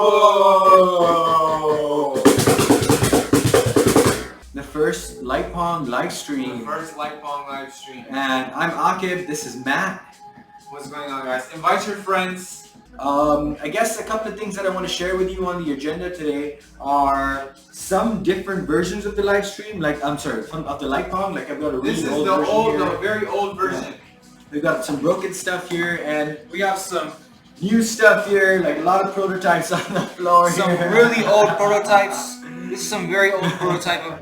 Whoa! The first Light Pong live stream. And I'm Akib, this is Matt. What's going on, guys? Invite your friends. I guess a couple of things that I want to share with you on the agenda today are some different versions of the live stream. Of the Light Pong. Like I've got a really old version here. The very old version. Yeah. We've got some broken stuff here, and we have some new stuff here, like a lot of prototypes on the floor. Some really old prototypes. This is some very old prototype of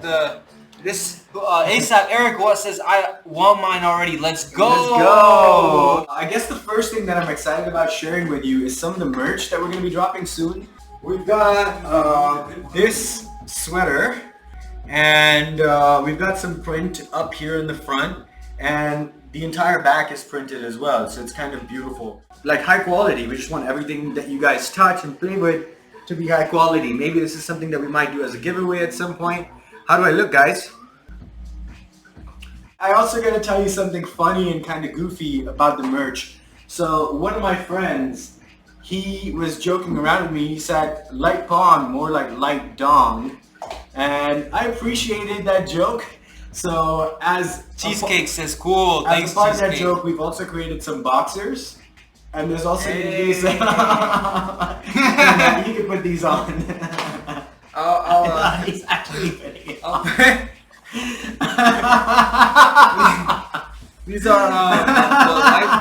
ASAP Eric says, I want mine already. Let's go. Let's go. I guess the first thing that I'm excited about sharing with you is some of the merch that we're going to be dropping soon. We've got this sweater, and we've got some print up here in the front, and the entire back is printed as well, so it's kind of beautiful. Like high quality. We just want everything that you guys touch and play with to be high quality. Maybe this is something that we might do as a giveaway at some point. How do I look, guys? I also gotta tell you something funny and kind of goofy about the merch. So one of my friends, he was joking around with me. He said, Light Pong, more like Light Dong. And I appreciated that joke. So as Cheesecake says cool. Thanks, as part of that Cheesecake. joke, we've also created some boxers. And there's also going to be some... You can put these on. He's actually putting it on. These are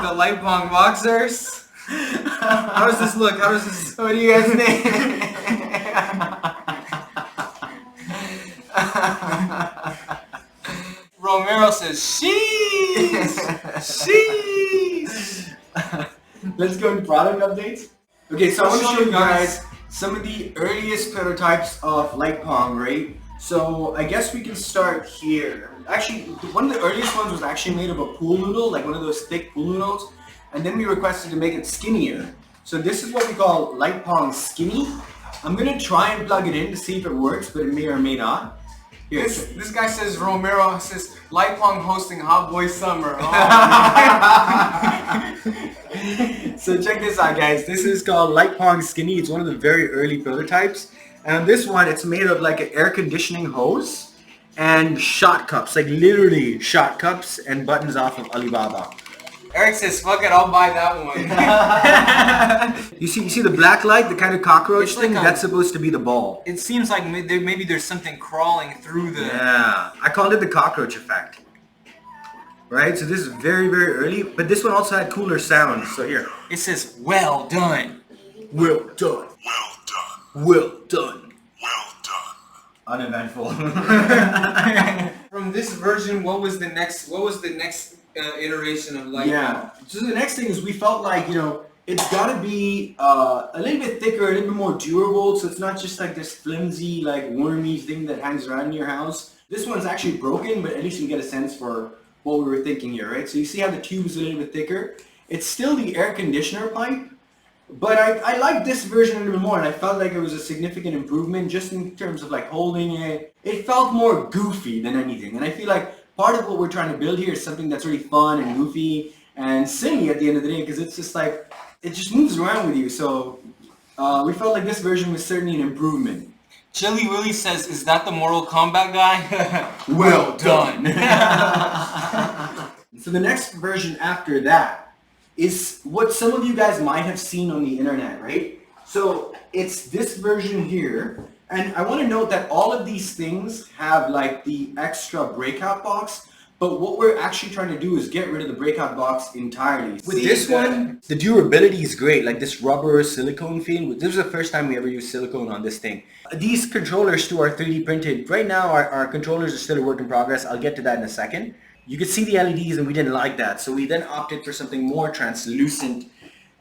the Light Pong boxers. How does this look? How does this... What do you guys think? Romero says, sheesh! Sheesh! Let's go into product updates. Okay, so I want to show you guys some of the earliest prototypes of Light Pong, right? So I guess we can start here. Actually, one of the earliest ones was actually made of a pool noodle, like one of those thick pool noodles. And then we requested to make it skinnier. So this is what we call Light Pong Skinny. I'm going to try and plug it in to see if it works, but it may or may not. Here. This guy says, Romero says, Light Pong hosting Hot Boy Summer. Oh, So check this out, guys. This is called Light Pong Skinny. It's one of the very early prototypes. And on this one, it's made of like an air conditioning hose and shot cups, like literally shot cups and buttons off of Alibaba. Eric says, fuck it, I'll buy that one. You see the black light, the kind of cockroach thing? That's supposed to be the ball. It seems like maybe there's something crawling through the... Yeah, I called it the cockroach effect. Right, so this is very, very early, but this one also had cooler sounds, so here. It says, well done. Well done. Well done. Well done. Well done. Uneventful. From this version, what was the next iteration of Light Pong? Yeah, so the next thing is we felt like, it's got to be a little bit thicker, a little bit more durable, so it's not just like this flimsy, like wormy thing that hangs around in your house. This one's actually broken, but at least you can get a sense for what we were thinking here, right? So you see how the tube is a little bit thicker? It's still the air conditioner pipe, but I like this version a little bit more, and I felt like it was a significant improvement just in terms of like holding it. It felt more goofy than anything, and I feel like part of what we're trying to build here is something that's really fun and goofy and silly at the end of the day, because it's just like, it just moves around with you. So we felt like this version was certainly an improvement. Chili Willy says, is that the Mortal Kombat guy? Well done. So the next version after that is what some of you guys might have seen on the internet, right? So it's this version here. And I want to note that all of these things have like the extra breakout box, but what we're actually trying to do is get rid of the breakout box entirely. With this one, the durability is great, like this rubber silicone feel. This was the first time we ever used silicone on this thing. These controllers too are 3D printed. Right now our controllers are still a work in progress. I'll get to that in a second. You could see the LEDs and we didn't like that, so we then opted for something more translucent,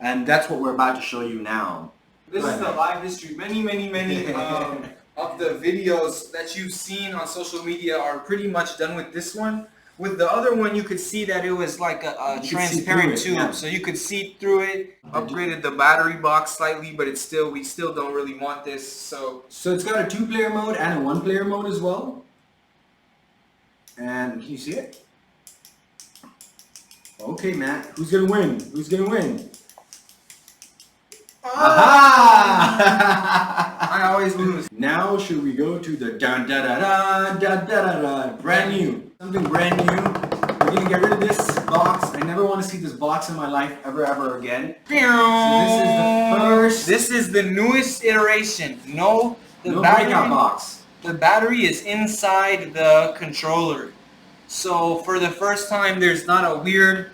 and that's what we're about to show you now. This is the live history. Many of the videos that you've seen on social media are pretty much done with this one. With the other one, you could see that it was like a transparent tube, yeah. So you could see through it. Upgraded the battery box slightly, but we still don't really want this. So it's got a 2-player mode and a 1-player mode as well. And can you see it? Okay, Matt. Who's gonna win? Who's gonna win? Ah! always lose. Now should we go to the da da da da da da da brand new. Something brand new. We're gonna get rid of this box. I never want to see this box in my life ever again. So this is the first. This is the newest iteration. No breakout box. The battery is inside the controller. So for the first time, there's not a weird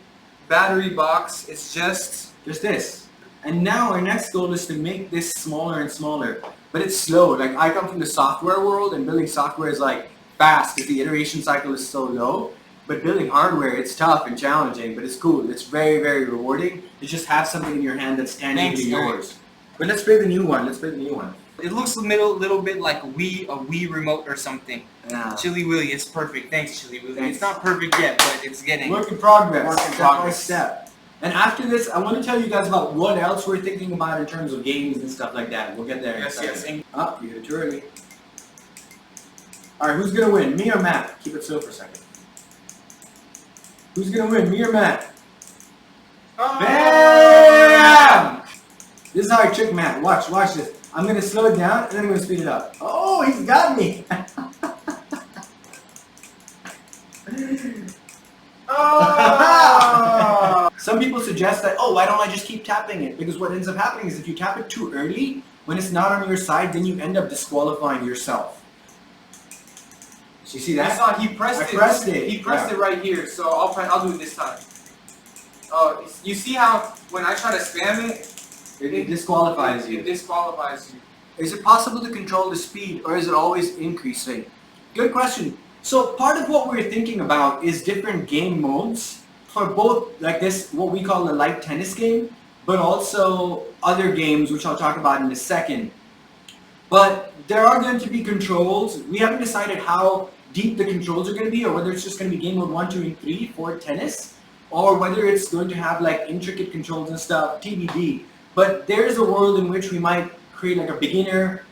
battery box. It's just this. And now our next goal is to make this smaller and smaller. But it's slow. Like, I come from the software world, and building software is like fast because the iteration cycle is so low. But building hardware, it's tough and challenging, but it's cool. It's very, very rewarding to just have something in your hand that's tangibly yours. But let's play the new one. It looks a little bit like a Wii remote or something. Yeah. Chili Willy, it's perfect. Thanks, Chili Willy. Thanks. It's not perfect yet, but it's getting Work in progress. Work in Step progress. by step. And after this, I want to tell you guys about what else we're thinking about in terms of games and stuff like that. We'll get there. Yes, yes. Oh, you hit it too early. All right, who's gonna win? Me or Matt? Keep it slow for a second. Who's gonna win? Me or Matt? Oh. Bam! This is how I trick Matt. Watch this. I'm gonna slow it down and then I'm gonna speed it up. Oh, he's got me! Oh. Some people suggest that, why don't I just keep tapping it? Because what ends up happening is if you tap it too early, when it's not on your side, then you end up disqualifying yourself. So you see that? I saw he pressed it. He pressed it right here. So I'll do it this time. You see how when I try to spam it, it disqualifies you. It disqualifies you. Is it possible to control the speed, or is it always increasing? Good question. So part of what we're thinking about is different game modes for both, like this, what we call the light tennis game, but also other games, which I'll talk about in a second. But there are going to be controls. We haven't decided how deep the controls are going to be, or whether it's just going to be game mode 1, 2, and 3 for tennis, or whether it's going to have like intricate controls and stuff, TBD. But there's a world in which we might create like a beginner,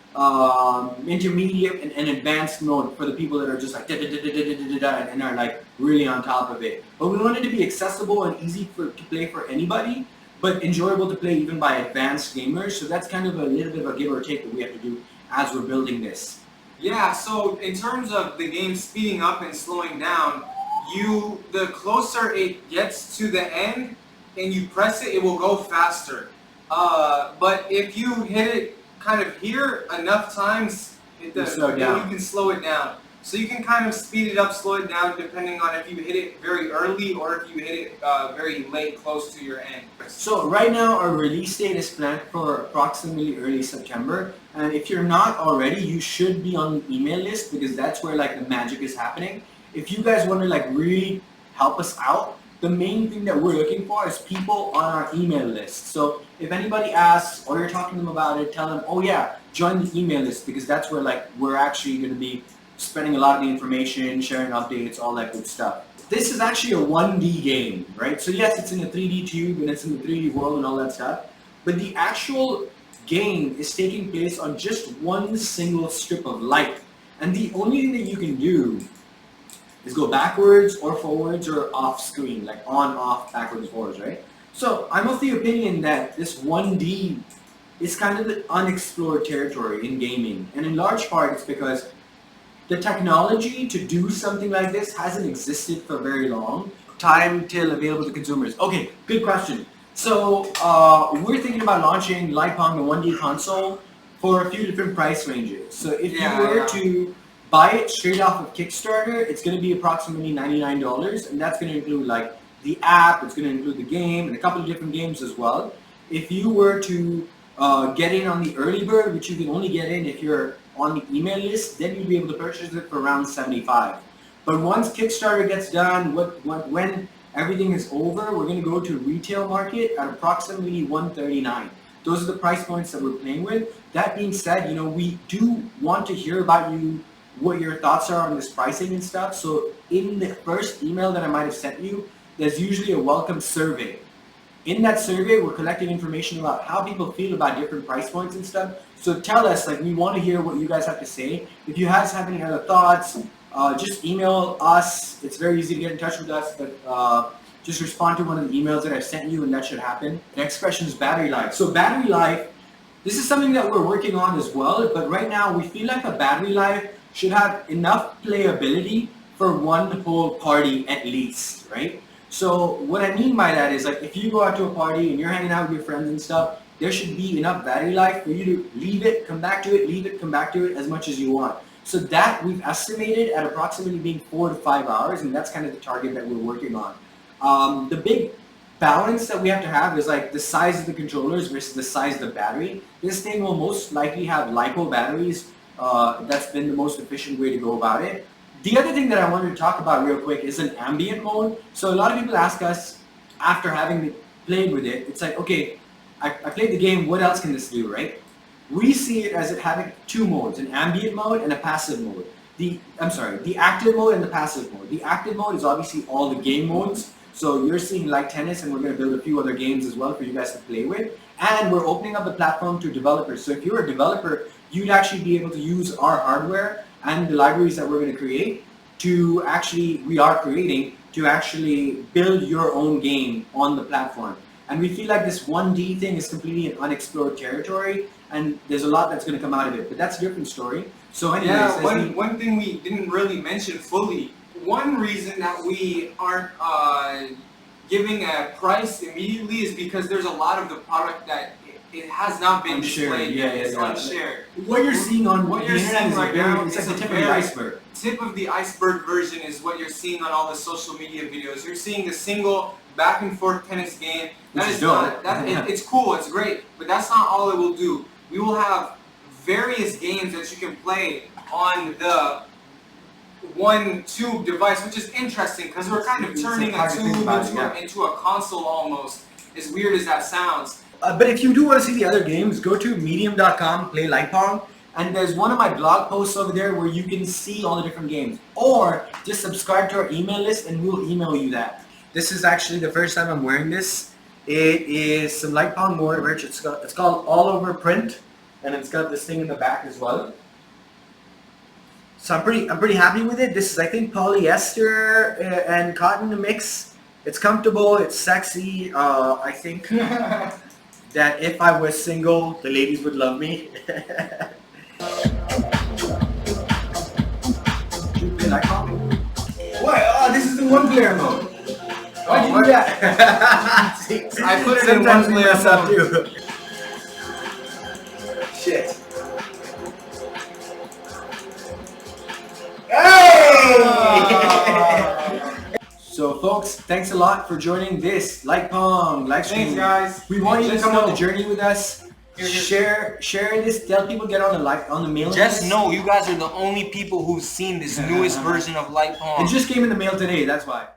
intermediate, and an advanced mode for the people that are just like and are like really on top of it. But we want it to be accessible and easy to play for anybody, but enjoyable to play even by advanced gamers. So that's kind of a little bit of a give or take that we have to do as we're building this. Yeah, so in terms of the game speeding up and slowing down, the closer it gets to the end and you press it, it will go faster. But if you hit it kind of here enough times, you can slow it down. So you can kind of speed it up, slow it down, depending on if you hit it very early or if you hit it very late, close to your end. So right now our release date is planned for approximately early September. And if you're not already, you should be on the email list because that's where like the magic is happening. If you guys want to like really help us out, the main thing that we're looking for is people on our email list. So if anybody asks or you're talking to them about it, tell them, oh yeah, join the email list because that's where like we're actually going to be spending a lot of the information, sharing updates, all that good stuff. This is actually a 1D game, right? So yes, it's in a 3D tube and it's in the 3D world and all that stuff. But the actual game is taking place on just one single strip of light. And the only thing that you can do is go backwards or forwards or off screen, like on, off, backwards, forwards, right? So I'm of the opinion that this 1D is kind of the unexplored territory in gaming. And in large part it's because the technology to do something like this hasn't existed for very long. Time till available to consumers. Okay, good question. So we're thinking about launching Light Pong, the 1D console, for a few different price ranges. So if you were to buy it straight off of Kickstarter, it's going to be approximately $99, and that's going to include like the app, it's going to include the game, and a couple of different games as well. If you were to get in on the early bird, which you can only get in if you're on the email list, then you'll be able to purchase it for around $75. But once Kickstarter gets done, when everything is over, we're going to go to retail market at approximately $139. Those are the price points that we're playing with. That being said, we do want to hear about you, what your thoughts are on this pricing and stuff. So in the first email that I might have sent you, there's usually a welcome survey. In that survey, we're collecting information about how people feel about different price points and stuff. So tell us, we want to hear what you guys have to say. If you guys have any other thoughts, just email us. It's very easy to get in touch with us, but just respond to one of the emails that I've sent you and that should happen. The next question is battery life. So battery life, This is something that we're working on as well, but right now we feel like a battery life should have enough playability for one whole party at least, right? So what I mean by that is like if you go out to a party and you're hanging out with your friends and stuff, there should be enough battery life for you to leave it, come back to it, leave it, come back to it as much as you want. So that we've estimated at approximately being 4 to 5 hours, and that's kind of the target that we're working on. The big balance that we have to have is like the size of the controllers versus the size of the battery. This thing will most likely have LiPo batteries. That's been the most efficient way to go about it. The other thing that I wanted to talk about real quick is an ambient mode. So a lot of people ask us after having played with it, it's like, okay, I played the game, what else can this do, right? We see it as it having two modes, an ambient mode and a passive mode. The active mode and the passive mode. The active mode is obviously all the game modes. So you're seeing Like Tennis, and we're going to build a few other games as well for you guys to play with. And we're opening up the platform to developers. So if you're a developer, you'd actually be able to use our hardware and the libraries that we're going to create to actually, we are creating, to actually build your own game on the platform. And we feel like this 1D thing is completely an unexplored territory, and there's a lot that's going to come out of it. But that's a different story. So anyways, yeah, one thing we didn't really mention fully, one reason that we aren't giving a price immediately is because there's a lot of the product that it has not been displayed yet. It's unshared. What you're seeing on what you're seeing right now is is like the tip of the iceberg. Tip of the iceberg version is what you're seeing on all the social media videos. You're seeing the single back and forth tennis game. That is not, it's cool, it's great, but that's not all it will do. We will have various games that you can play on the one tube device, which is interesting because we're kind of turning a tube into a console almost, as weird as that sounds. But if you do want to see the other games, go to medium.com, play Light Pong, and there's one of my blog posts over there where you can see all the different games. Or just subscribe to our email list and we'll email you that. This is actually the first time I'm wearing this. It is some Light Pong merch. It's called All Over Print, and it's got this thing in the back as well. So I'm pretty happy with it. This is, I think, polyester and cotton mix. It's comfortable. It's sexy. I think that if I was single, the ladies would love me. What? Oh, this is the one-player mode. Why'd you do that? See, I put it in one-player mode. Shit. Hey! So folks, thanks a lot for joining this Light Pong live stream. Thanks guys. We want you to come on the journey with us. Share this. Tell people get on the mailing list. Just know you guys are the only people who've seen this newest version of Light Pong. It just came in the mail today. That's why.